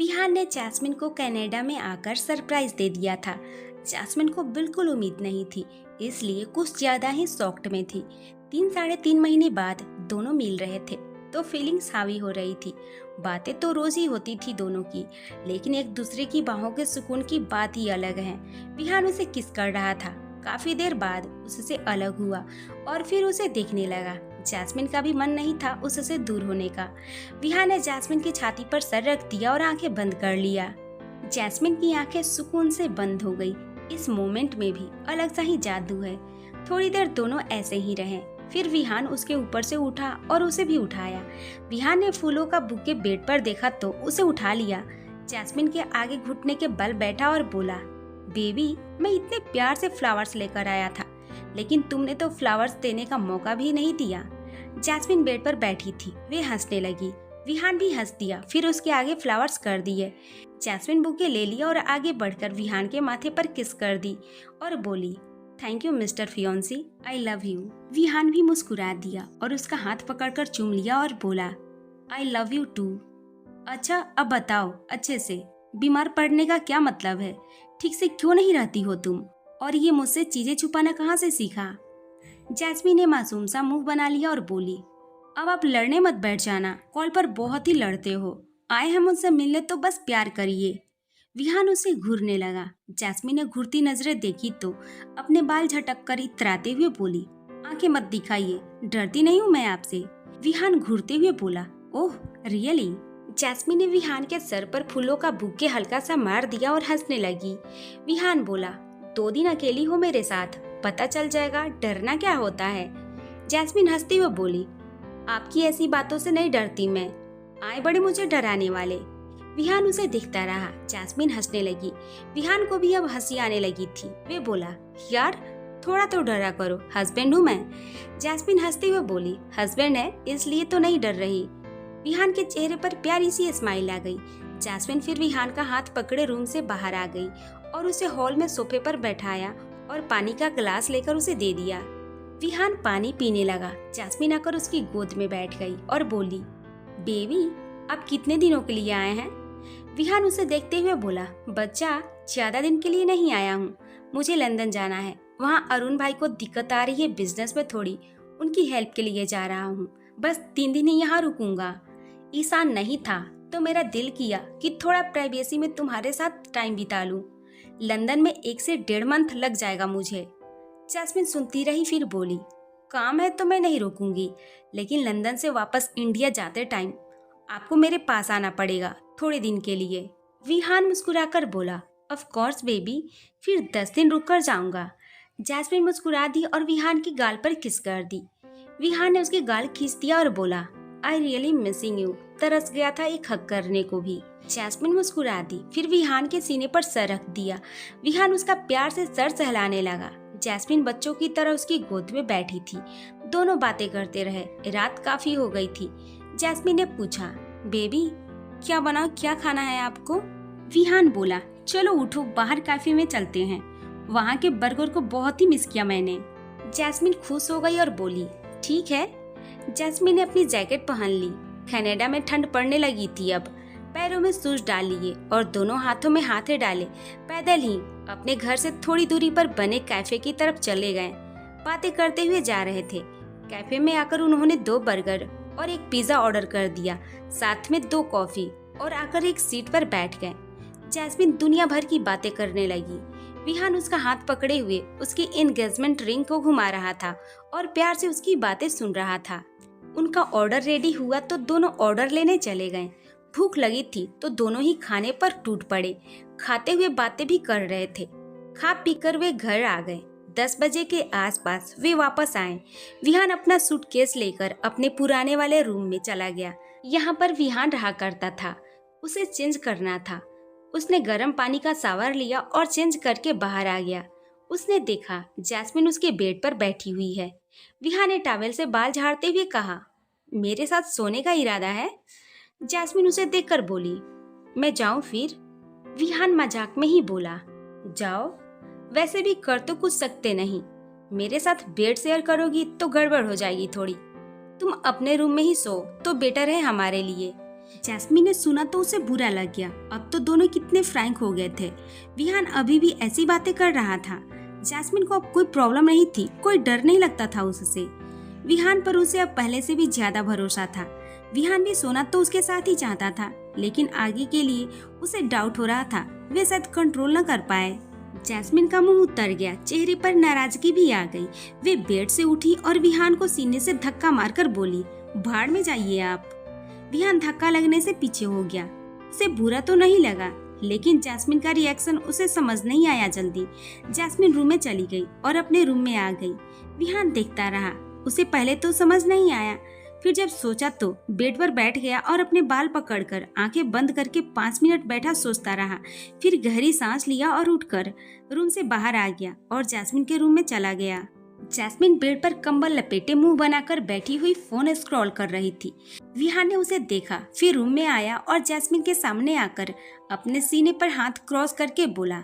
विहान ने जैस्मिन को कनाडा में आकर सरप्राइज दे दिया था। जैस्मिन को बिल्कुल उम्मीद नहीं थी, इसलिए कुछ ज्यादा ही शॉक्ड में थी। 3 साढ़े 3 महीने बाद दोनों मिल रहे थे तो फीलिंग्स हावी हो रही थी। बातें तो रोज ही होती थी दोनों की, लेकिन एक दूसरे की बाहों के सुकून की बात ही अलग है। विहान उसे किस कर रहा था। काफी देर बाद उससे अलग हुआ और फिर उसे देखने लगा। जैस्मिन का भी मन नहीं था उससे दूर होने का। विहान ने जैस्मिन की छाती पर सर रख दिया और आंखें बंद कर लिया। जैस्मिन की आंखें सुकून से बंद हो गई। इस मोमेंट में भी अलग सा ही जादू है। थोड़ी देर दोनों ऐसे ही रहे, फिर विहान उसके ऊपर से उठा और उसे भी उठाया। विहान ने फूलों का बुके बेड पर देखा तो उसे उठा लिया। जैस्मिन के आगे घुटने के बल बैठा और बोला, बेबी, मैं इतने प्यार से फ्लावर्स लेकर आया था, लेकिन तुमने तो फ्लावर्स देने का मौका भी नहीं दिया। जैस्मिन बेड पर बैठी थी, वे हंसने लगी। विहान भी हंस दिया, फिर उसके आगे फ्लावर्स कर दिए। जैस्मिन बुके ले लिया और आगे बढ़कर विहान के माथे पर किस कर दी और बोली, thank you mister fiance, I love you. Vihaan भी मुस्कुरा दिया और उसका हाथ पकड़कर चूम लिया और बोला, आई लव यू टू। अच्छा, अब बताओ अच्छे से, बीमार पड़ने का क्या मतलब है? ठीक से क्यों नहीं रहती हो तुम? और ये मुझसे चीजें छुपाना कहाँ से सीखा? जैस्मिन ने मासूम सा मुंह बना लिया और बोली, अब आप लड़ने मत बैठ जाना, कॉल पर बहुत ही लड़ते हो। आए हैं मुझसे मिलने तो बस प्यार करिए। विहान उसे घूरने लगा। जैस्मिन ने घूरती नजरें देखी तो अपने बाल झटक कर इतराते हुए बोली, आंखें मत दिखाइए, डरती नहीं हूँ मैं आपसे। विहान घूरते हुए बोला, ओह रियली। जैस्मिन ने विहान के सर पर फूलों का बुके हल्का सा मार दिया और हंसने लगी। विहान बोला, 2 दिन अकेली हो मेरे साथ, पता चल जाएगा डरना क्या होता है। जैस्मिन हंसती हुए बोली, आपकी ऐसी बातों से नहीं डरती मैं, आए बड़े मुझे डराने वाले। विहान उसे देखता रहा। जैस्मिन हंसने लगी। विहान को भी अब हंसी आने लगी थी। वे बोला, यार थोड़ा तो डरा करो, हस्बैंड हूँ मैं। जैस्मिन हंसते हुए बोली, हस्बैंड है इसलिए तो नहीं डर रही। विहान के चेहरे पर प्यारी सी स्माइल आ गई। जैस्मिन फिर विहान का हाथ पकड़े रूम से बाहर आ गई और उसे हॉल में सोफे पर बैठाया और पानी का गिलास लेकर उसे दे दिया। विहान पानी पीने लगा। जैस्मिन आकर उसकी गोद में बैठ गई और बोली, बेबी, आप कितने दिनों के लिए आए हैं? विहान उसे देखते हुए बोला, बच्चा, ज्यादा दिन के लिए नहीं आया हूँ, मुझे लंदन जाना है। वहाँ अरुण भाई को दिक्कत आ रही है बिजनेस में थोड़ी, उनकी हेल्प के लिए जा रहा हूँ। बस 3 दिन ही यहाँ रुकूंगा। ईशान नहीं था तो मेरा दिल किया कि थोड़ा प्राइवेसी में तुम्हारे साथ टाइम बिता लूं। लंदन में 1 से 1.5 मंथ लग जाएगा मुझे। जैस्मिन सुनती रही, फिर बोली, काम है तो मैं नहीं रुकूंगी, लेकिन लंदन से वापस इंडिया जाते टाइम आपको मेरे पास आना पड़ेगा थोड़े दिन के लिए। विहान मुस्कुराकर बोला, ऑफ कोर्स बेबी, फिर 10 दिन रुक कर जाऊंगा। जैस्मिन मुस्कुरा दी और विहान की गाल पर किस कर दी। विहान ने उसके गाल खींच दिया और बोला, आई रियली मिसिंग यू। तरस गया था एक हक करने को भी। जैस्मिन मुस्कुरा दी, फिर विहान के सीने पर सर रख दिया। विहान उसका प्यार से सर सहलाने लगा। जैस्मिन बच्चों की तरह उसकी गोद में बैठी थी। दोनों बातें करते रहे। रात काफी हो गई थी। जैस्मिन ने पूछा, बेबी क्या बनाओ, क्या खाना है आपको? विहान बोला, चलो उठो, बाहर कैफे में चलते हैं, वहाँ के बर्गर को बहुत ही मिस किया मैंने। जैस्मिन खुश हो गई और बोली, ठीक है। जैस्मिन ने अपनी जैकेट पहन ली। कनाडा में ठंड पड़ने लगी थी। अब पैरों में शूज डाल लिए और दोनों हाथों में हाथे डाले पैदल ही अपने घर से थोड़ी दूरी पर बने कैफे की तरफ चले गए। बातें करते हुए जा रहे थे। कैफे में आकर उन्होंने 2 बर्गर और 1 पिज्जा ऑर्डर कर दिया, साथ में 2 कॉफी, और आकर एक सीट पर बैठ गए। जैस्मिन दुनिया भर की बातें करने लगी। विहान उसका हाथ पकड़े हुए उसकी एंगेजमेंट रिंग को घुमा रहा था और प्यार से उसकी बातें सुन रहा था। उनका ऑर्डर रेडी हुआ तो दोनों ऑर्डर लेने चले गए। भूख लगी थी तो दोनों ही खाने पर टूट पड़े। खाते हुए बातें भी कर रहे थे। खा पीकर वे घर आ गए। 10 बजे के आसपास वे वापस आए। विहान अपना सूटकेस लेकर अपने पुराने वाले रूम में चला गया। यहाँ पर विहान रहा करता था। उसे चेंज करना था। उसने गर्म पानी का शावर लिया और चेंज करके बाहर आ गया। उसने देखा जैस्मिन उसके बेड पर बैठी हुई है। विहान ने टॉवेल से बाल झाड़ते हुए कहा, मेरे साथ सोने का इरादा है? जैस्मिन उसे देखकर बोली, मैं जाऊं फिर? विहान मजाक में ही बोला, जाओ, वैसे भी कर तो कुछ सकते नहीं, मेरे साथ बेड शेयर करोगी तो गड़बड़ हो जाएगी थोड़ी। तुम अपने रूम में ही सो तो बेटर है हमारे लिए। जैस्मिन ने सुना तो उसे बुरा लग गया। अब तो दोनों कितने फ्रैंक हो गए थे। विहान अभी भी ऐसी बातें कर रहा था। जैस्मिन को अब कोई प्रॉब्लम नहीं थी, कोई डर नहीं लगता था उससे। विहान पर उसे अब पहले से भी ज्यादा भरोसा था। विहान भी सोना तो उसके साथ ही चाहता था, लेकिन आगे के लिए उसे डाउट हो रहा था, वे शायद कंट्रोल न कर पाए। जैस्मिन का मुंह उतर गया, चेहरे पर नाराजगी भी आ गई। वे बेड से उठी और विहान को सीने से धक्का मारकर बोली, भाड़ में जाइए आप। विहान धक्का लगने से पीछे हो गया। उसे बुरा तो नहीं लगा, लेकिन जैस्मिन का रिएक्शन उसे समझ नहीं आया जल्दी। जैस्मिन रूम में चली गई और अपने रूम में आ गई। विहान देखता रहा, उसे पहले तो समझ नहीं आया, फिर जब सोचा तो बेड पर बैठ गया और अपने बाल पकड़कर आंखें बंद करके 5 मिनट बैठा सोचता रहा। फिर गहरी सांस लिया और उठकर रूम से बाहर आ गया और जैस्मिन के रूम में चला गया। जैस्मिन बेड पर कंबल लपेटे मुंह बनाकर बैठी हुई फोन स्क्रॉल कर रही थी। विहान ने उसे देखा, फिर रूम में आया और जैस्मिन के सामने आकर अपने सीने पर हाथ क्रॉस करके बोला,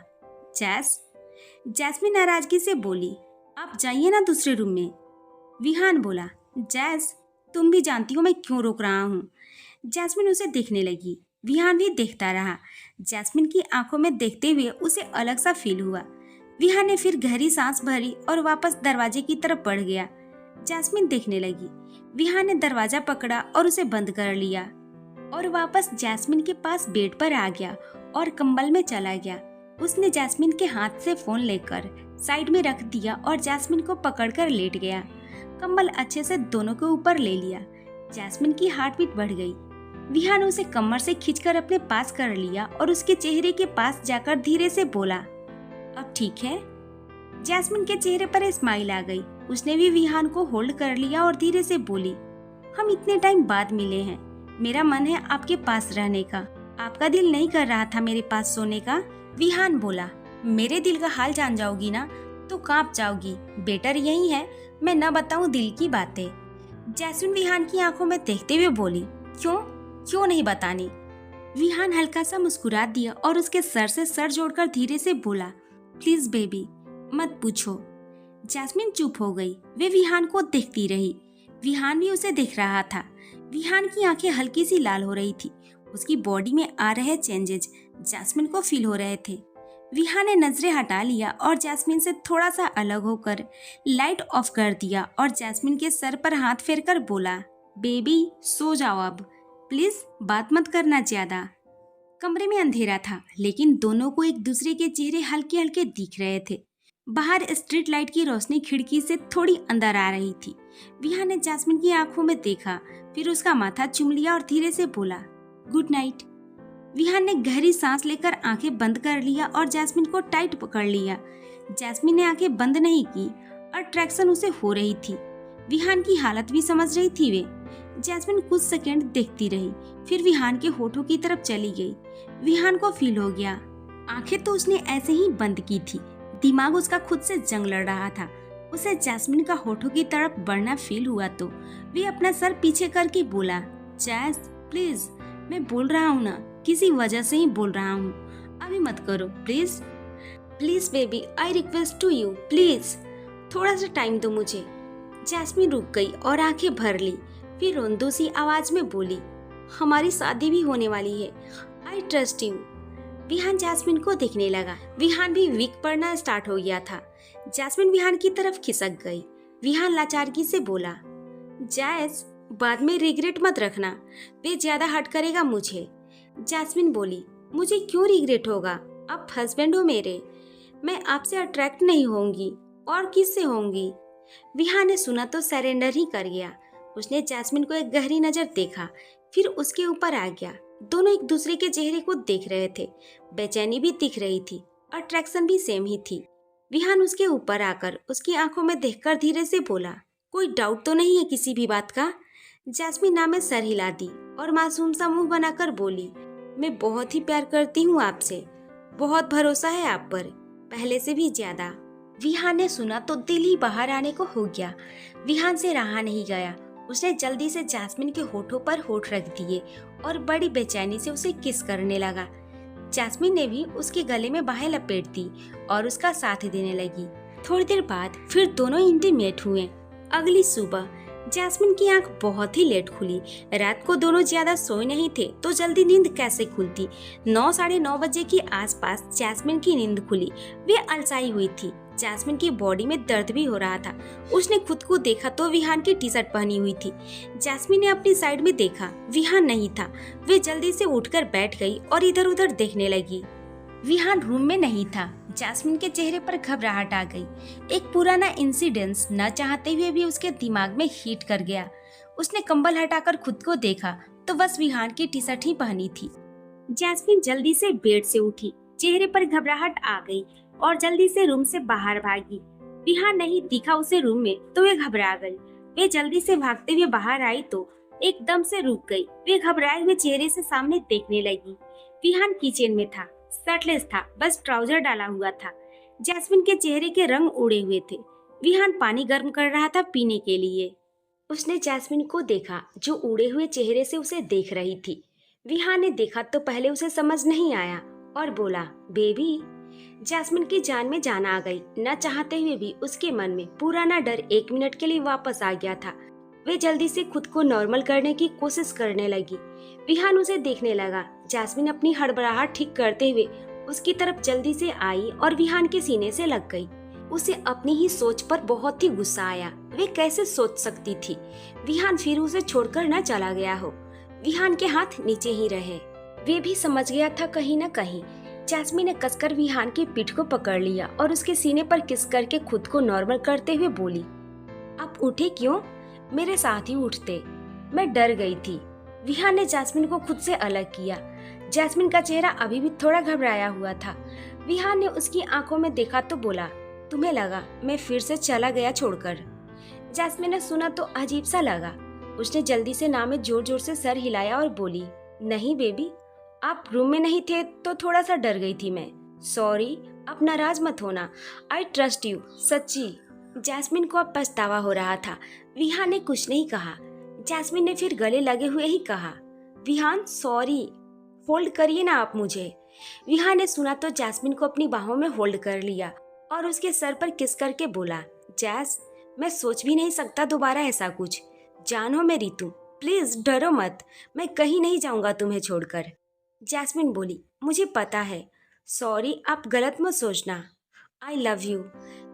जैस्मिन नाराजगी से बोली, आप जाइए ना दूसरे रूम में। विहान बोला, जैस तुम भी जानती हो मैं क्यों रोक रहा हूँ। जैस्मिन उसे देखने लगी। विहान भी देखता रहा। जैस्मिन की आंखों में देखते हुए उसे अलग सा फील हुआ। विहान ने फिर गहरी सांस भरी और वापस दरवाजे की तरफ बढ़ गया। जैस्मिन देखने लगी। विहान ने दरवाजा पकड़ा और उसे बंद कर लिया और वापस जैस्मिन के पास बेड पर आ गया और कंबल में चला गया। उसने जैस्मिन के हाथ से फोन लेकर साइड में रख दिया और जैस्मिन को पकड़कर लेट गया। कंबल अच्छे से दोनों के ऊपर ले लिया। जैस्मिन की हार्ट बीट बढ़ गई। विहान उसे कमर से खींचकर अपने पास कर लिया और उसके चेहरे के पास जाकर धीरे से बोला, अब ठीक है। जैस्मिन के चेहरे पर स्माइल आ गई। उसने भी विहान को होल्ड कर लिया और धीरे से बोली, हम इतने टाइम बाद मिले हैं, मेरा मन है आपके पास रहने का। आपका दिल नहीं कर रहा था मेरे पास सोने का? विहान बोला, मेरे दिल का हाल जान जाओगी ना तो कांप जाओगी। बेटर यही है मैं न बताऊं दिल की बातें। जैस्मिन विहान की आंखों में देखते हुए बोली, क्यों नहीं बतानी? विहान हल्का सा मुस्कुरा दिया और उसके सर से सर जोड़कर धीरे से बोला, प्लीज बेबी मत पूछो। जैस्मिन चुप हो गई। वे विहान को देखती रही। विहान भी उसे देख रहा था। विहान की आंखें हल्की सी लाल हो रही थी। उसकी बॉडी में आ रहे चेंजेस जैस्मिन को फील हो रहे थे। विहान ने नजरें हटा लिया और जैस्मिन से थोड़ा सा अलग होकर लाइट ऑफ कर दिया और जैस्मिन के सर पर हाथ फेरकर बोला, बेबी सो जाओ अब, प्लीज बात मत करना ज्यादा। कमरे में अंधेरा था, लेकिन दोनों को एक दूसरे के चेहरे हल्के हल्के दिख रहे थे। बाहर स्ट्रीट लाइट की रोशनी खिड़की से थोड़ी अंदर आ रही थी। विहान ने जैस्मिन की आंखों में देखा, फिर उसका माथा चूम लिया और धीरे से बोला, गुड नाइट। विहान ने गहरी सांस लेकर आंखें बंद कर लिया और जैस्मिन को टाइट पकड़ लिया। जैस्मिन ने आंखें बंद नहीं की, अट्रैक्शन उसे हो रही थी। विहान की हालत भी समझ रही थी वे। जैस्मिन कुछ सेकंड देखती रही, फिर विहान के होठों की तरफ चली गई। विहान को फील हो गया। आंखें तो उसने ऐसे ही बंद की थी, दिमाग उसका खुद से जंग लड़ रहा था। उसे जैस्मिन का होठों की तरफ बढ़ना फील हुआ तो वे अपना सर पीछे करके बोला, जैस प्लीज, मैं बोल रहा हूँ ना, किसी वजह से ही बोल रहा हूँ, अभी मत करो please. Please baby I request to you, please थोड़ा सा टाइम दो मुझे। जैस्मिन रुक गई और आंखें भर ली, फिर रोंदो सी आवाज में बोली, हमारी शादी भी होने वाली है, I trust you. Vihaan Jasmine को देखने लगा। विहान भी वीक पड़ना स्टार्ट हो गया था। जैस्मिन विहान की तरफ खिसक गई। विहान लाचारगी से बोला, जैस बाद में रिग्रेट मत रखना, वे ज्यादा हर्ट करेगा मुझे। जैस्मिन बोली, मुझे क्यों रिग्रेट होगा, आप हस्बैंड हो मेरे, मैं आपसे अट्रैक्ट नहीं होंगी और किससे होंगी। विहान ने सुना तो सरेंडर ही कर गया। उसने जैस्मिन को एक गहरी नजर देखा, फिर उसके ऊपर आ गया। दोनों एक दूसरे के चेहरे को देख रहे थे। बेचैनी भी दिख रही थी, अट्रैक्शन भी सेम ही थी। विहान उसके ऊपर आकर उसकी आंखों में देखकर धीरे से बोला, कोई डाउट तो नहीं है किसी भी बात का? जैस्मिन ना में सर हिला दी और मासूम सा मुंह बनाकर बोली, मैं बहुत ही प्यार करती हूँ आपसे, बहुत भरोसा है आप पर, पहले से भी ज्यादा। विहान ने सुना तो दिल ही बाहर आने को हो गया। विहान से रहा नहीं गया। उसने जल्दी से जैस्मिन के होठों पर होठ रख दिए और बड़ी बेचैनी से उसे किस करने लगा। जैस्मिन ने भी उसके गले में बाहें लपेट दी और उसका साथ देने लगी। थोड़ी देर बाद फिर दोनों इंटीमेट हुए। अगली सुबह जैस्मिन की आंख बहुत ही लेट खुली। रात को दोनों ज्यादा सोए नहीं थे तो जल्दी नींद कैसे खुलती। 9 साढ़े 9 बजे के आसपास जैस्मिन की नींद खुली। वे अलसाई हुई थी। जैस्मिन की बॉडी में दर्द भी हो रहा था। उसने खुद को देखा तो विहान की टी शर्ट पहनी हुई थी। जैस्मिन ने अपनी साइड में देखा, विहान नहीं था। वे जल्दी से उठकर बैठ गई और इधर उधर देखने लगी। विहान रूम में नहीं था। जैस्मिन के चेहरे पर घबराहट आ गई। एक पुराना इंसिडेंस न चाहते हुए भी उसके दिमाग में हिट कर गया। उसने कंबल हटाकर खुद को देखा तो बस विहान की टी शर्ट ही पहनी थी। जैस्मिन जल्दी से बेड से उठी, चेहरे पर घबराहट आ गई और जल्दी से रूम से बाहर भागी। विहान नहीं दिखा उसे रूम में तो वे घबरा गई। वे जल्दी से भागते हुए बाहर आई तो एकदम से रुक गई। वे घबराए हुए चेहरे से सामने देखने लगी। विहान किचन में था, शर्टलेस था, बस ट्राउजर डाला हुआ था। जैस्मिन के चेहरे के रंग उड़े हुए थे। विहान पानी गर्म कर रहा था पीने के लिए। उसने जैस्मिन को देखा जो उड़े हुए चेहरे से उसे देख रही थी। विहान ने देखा तो पहले उसे समझ नहीं आया और बोला, बेबी। जैस्मिन की जान में जान आ गई। न चाहते हुए भी उसके मन में पुराना डर 1 मिनट के लिए वापस आ गया था। वे जल्दी से खुद को नॉर्मल करने की कोशिश करने लगी। विहान उसे देखने लगा। जैस्मिन अपनी हड़बड़ाहट ठीक करते हुए उसकी तरफ जल्दी से आई और विहान के सीने से लग गई। उसे अपनी ही सोच पर बहुत ही गुस्सा आया। वे कैसे सोच सकती थी विहान फिर उसे छोड़कर न चला गया हो। विहान के हाथ नीचे ही रहे। वे भी समझ गया था कहीं न कहीं। जैस्मिन ने कसकर विहान की पीठ को पकड़ लिया और उसके सीने पर किस करके खुद को नॉर्मल करते हुए बोली, आप उठे क्यों? मेरे साथ ही उठते। मैं डर गई थी। विहान ने जैस्मिन को खुद से अलग किया। जैस्मिन का चेहरा अभी भी थोड़ा घबराया हुआ था। विहान ने उसकी आंखों में देखा तो बोला, तुम्हें लगा मैं फिर से चला गया छोड़कर? जैस्मिन ने सुना तो अजीब सा लगा। उसने जल्दी से ना में जोर जोर से सर हिलाया और बोली, नहीं बेबी, आप रूम में नहीं थे तो थोड़ा सा डर गई थी मैं। सॉरी, आप नाराज मत होना। आई ट्रस्ट यू, सच्ची। जैस्मिन को अब पछतावा हो रहा था। विहान ने कुछ नहीं कहा। जैस्मिन ने फिर गले लगे हुए ही कहा, विहान सॉरी, होल्ड करिए ना आप मुझे। विहान ने सुना तो जैस्मिन को अपनी बाहों में होल्ड कर लिया और उसके सर पर किस करके बोला, जैस, मैं सोच भी नहीं सकता दोबारा ऐसा कुछ। जान हो मेरी तुम, प्लीज डरो मत, मैं कहीं नहीं जाऊंगा तुम्हें छोड़कर। जैस्मिन बोली, मुझे पता है। सॉरी, आप गलत मत सोचना। आई लव यू।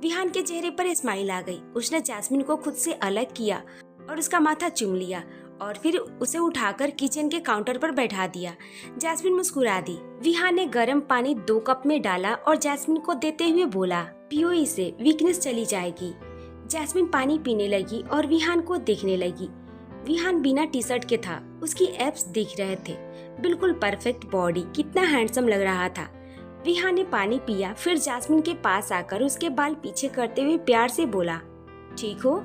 विहान के चेहरे पर स्माइल आ गई। उसने जैस्मिन को खुद से अलग किया और उसका माथा चूम लिया और फिर उसे उठाकर किचन के काउंटर पर बैठा दिया। जैस्मिन मुस्कुरा दी। विहान ने गर्म पानी 2 कप में डाला और जैस्मिन को देते हुए बोला, पियो इसे, वीकनेस चली जाएगी। जैस्मिन पानी पीने लगी और विहान को देखने लगी। विहान बिना टी शर्ट के था। उसकी एब्स दिख रहे थे, बिल्कुल परफेक्ट बॉडी, कितना हैंडसम लग रहा था। विहान ने पानी पिया, फिर जैस्मिन के पास आकर उसके बाल पीछे करते हुए प्यार से बोला, ठीक हो?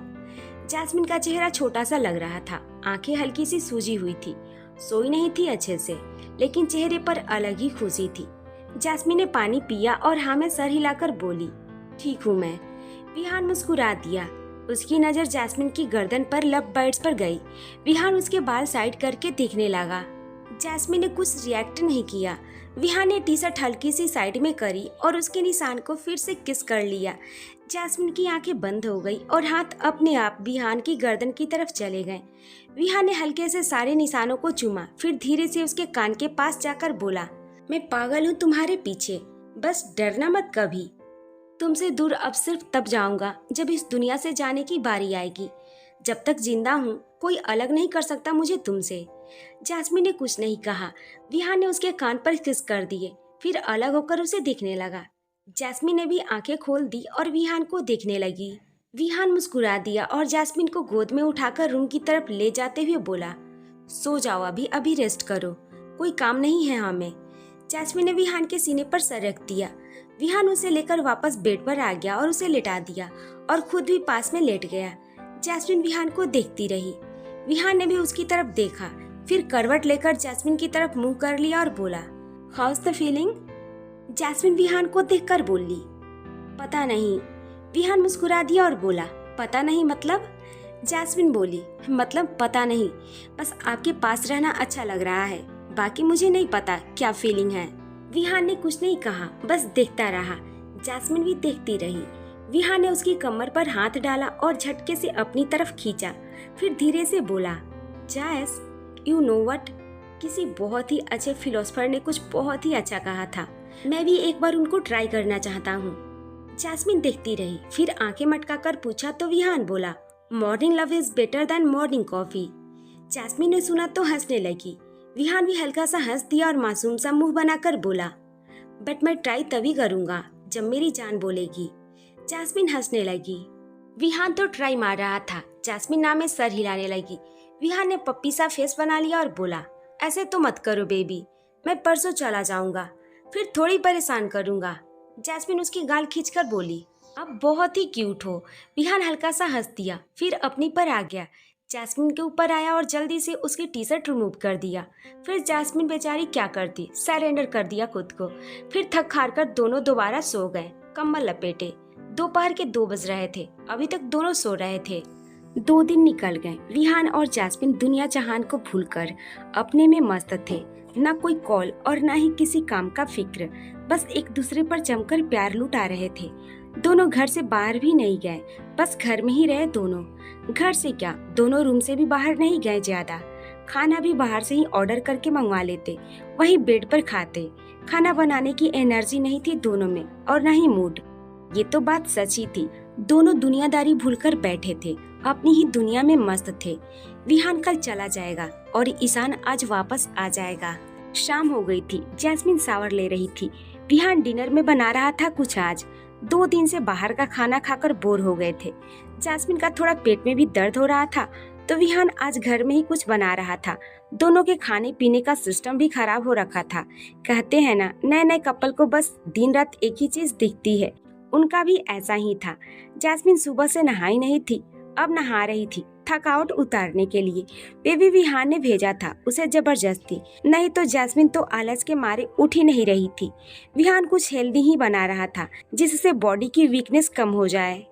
जैस्मिन का चेहरा छोटा सा लग रहा था। आंखें हल्की सी सूजी हुई थी। सोई नहीं थी अच्छे से, लेकिन चेहरे पर अलग ही खुशी थी। जैस्मिन ने पानी पिया और हाँ में सर हिलाकर बोली, ठीक हूँ मैं। विहान मुस्कुरा दिया। उसकी नजर जैस्मिन की गर्दन पर लव बर्ड्स पर गई। विहान उसके बाल साइड करके देखने लगा। जैस्मिन ने कुछ रिएक्ट नहीं किया। विहान ने टी शर्ट हल्की सी साइड में करी और उसके निशान को फिर से किस कर लिया। जैस्मिन की आंखें बंद हो गई और हाथ अपने आप विहान की गर्दन की तरफ चले गए। विहान ने हल्के से सारे निशानों को चूमा, फिर धीरे से उसके कान के पास जाकर बोला, मैं पागल हूँ तुम्हारे पीछे, बस डरना मत कभी। तुमसे दूर अब सिर्फ तब जाऊंगा जब इस दुनिया से जाने की बारी आएगी। जब तक जिंदा हूँ कोई अलग नहीं कर सकता मुझे तुमसे। जैस्मिन ने कुछ नहीं कहा। विहान ने उसके कान पर किस कर दिए, फिर अलग होकर उसे देखने लगा। जैस्मिन ने भी आंखें खोल दी और विहान को देखने लगी। विहान मुस्कुरा दिया और जैस्मिन को गोद में उठाकर रूम की तरफ ले जाते हुए बोला, सो जाओ, अभी रेस्ट करो, कोई काम नहीं है हमें। जैस्मिन ने विहान के सीने पर सर रख दिया। विहान उसे लेकर वापस बेड पर आ गया और उसे लिटा दिया और खुद भी पास में लेट गया। जैस्मिन विहान को देखती रही। विहान ने भी उसकी तरफ देखा, फिर करवट लेकर जैस्मिन की तरफ मुंह कर लिया और बोला, how's the feeling? Jasmine Vihaan को देखकर बोली, पता नहीं। विहान मुस्कुरा दिया और बोला, पता नहीं मतलब? जैस्मिन बोली, मतलब पता नहीं, बस आपके पास रहना अच्छा लग रहा है, बाकी मुझे नहीं पता क्या फीलिंग है। विहान ने कुछ नहीं कहा, बस देखता रहा। जैस्मिन भी देखती रही। विहान ने उसकी कमर पर हाथ डाला और झटके से अपनी तरफ खींचा। फिर धीरे से बोला, जैस, यू नो व्हाट, किसी बहुत ही अच्छे फिलोसफर ने कुछ बहुत ही अच्छा कहा था। मैं भी एक बार उनको ट्राई करना चाहता हूँ। जैस्मिन देखती रही, फिर आंखें मटकाकर पूछा तो विहान बोला, morning love is better than morning coffee. Jasmine ने सुना तो हंसने लगी। विहान भी हल्का सा हंस दिया और मासूम सा मुंह बनाकर बोला, बट मैं ट्राई तभी करूंगा जब मेरी जान बोलेगी। जैस्मिन हंसने लगी। विहान तो ट्राई मार रहा था। जैस्मिन नाम में सर हिलाने लगी। विहान ने पप्पी सा फेस बना लिया और बोला, ऐसे तो मत करो बेबी, मैं परसों चला जाऊंगा, फिर थोड़ी परेशान करूंगा। जैस्मिन उसकी गाल खींचकर बोली, अब बहुत ही क्यूट हो। विहान हल्का सा हंस दिया, फिर अपनी पर आ गया। जैस्मिन के ऊपर आया और जल्दी से उसकी टी शर्ट रिमूव कर दिया। फिर जैस्मिन बेचारी क्या करती, सरेंडर कर दिया खुद को। फिर थक हार कर दोनों दोबारा सो गए, कम्बल लपेटे। दोपहर के 2 बज रहे थे, अभी तक दोनों सो रहे थे। 2 दिन निकल गए। विहान और जैस्मिन दुनिया जहान को भूलकर अपने में मस्त थे। ना कोई कॉल और ना ही किसी काम का फिक्र, बस एक दूसरे पर जमकर प्यार लुटा रहे थे। दोनों घर से बाहर भी नहीं गए, बस घर में ही रहे दोनों। घर से क्या, दोनों रूम से भी बाहर नहीं गए ज्यादा। खाना भी बाहर से ही ऑर्डर करके मंगवा लेते, वहीं बेड पर खाते। खाना बनाने की एनर्जी नहीं थी दोनों में और न ही मूड। ये तो बात सच ही थी। दोनों दुनियादारी भूलकर बैठे थे, अपनी ही दुनिया में मस्त थे। विहान कल चला जाएगा और ईशान आज वापस आ जाएगा। शाम हो गई थी। जैस्मिन शावर ले रही थी। विहान डिनर में बना रहा था कुछ आज। 2 दिन से बाहर का खाना खाकर बोर हो गए थे। जैस्मिन का थोड़ा पेट में भी दर्द हो रहा था, तो विहान आज घर में ही कुछ बना रहा था। दोनों के खाने पीने का सिस्टम भी खराब हो रखा था। कहते हैं ना, नए नए कपल को बस दिन रात एक ही चीज दिखती है। उनका भी ऐसा ही था। जैस्मिन सुबह से नहाई नहीं थी, अब नहा रही थी थकावट उतारने के लिए। बेबी विहान ने भेजा था उसे जबरदस्ती, नहीं तो जैस्मिन तो आलस के मारे उठ ही नहीं रही थी। विहान कुछ हेल्दी ही बना रहा था जिससे बॉडी की वीकनेस कम हो जाए।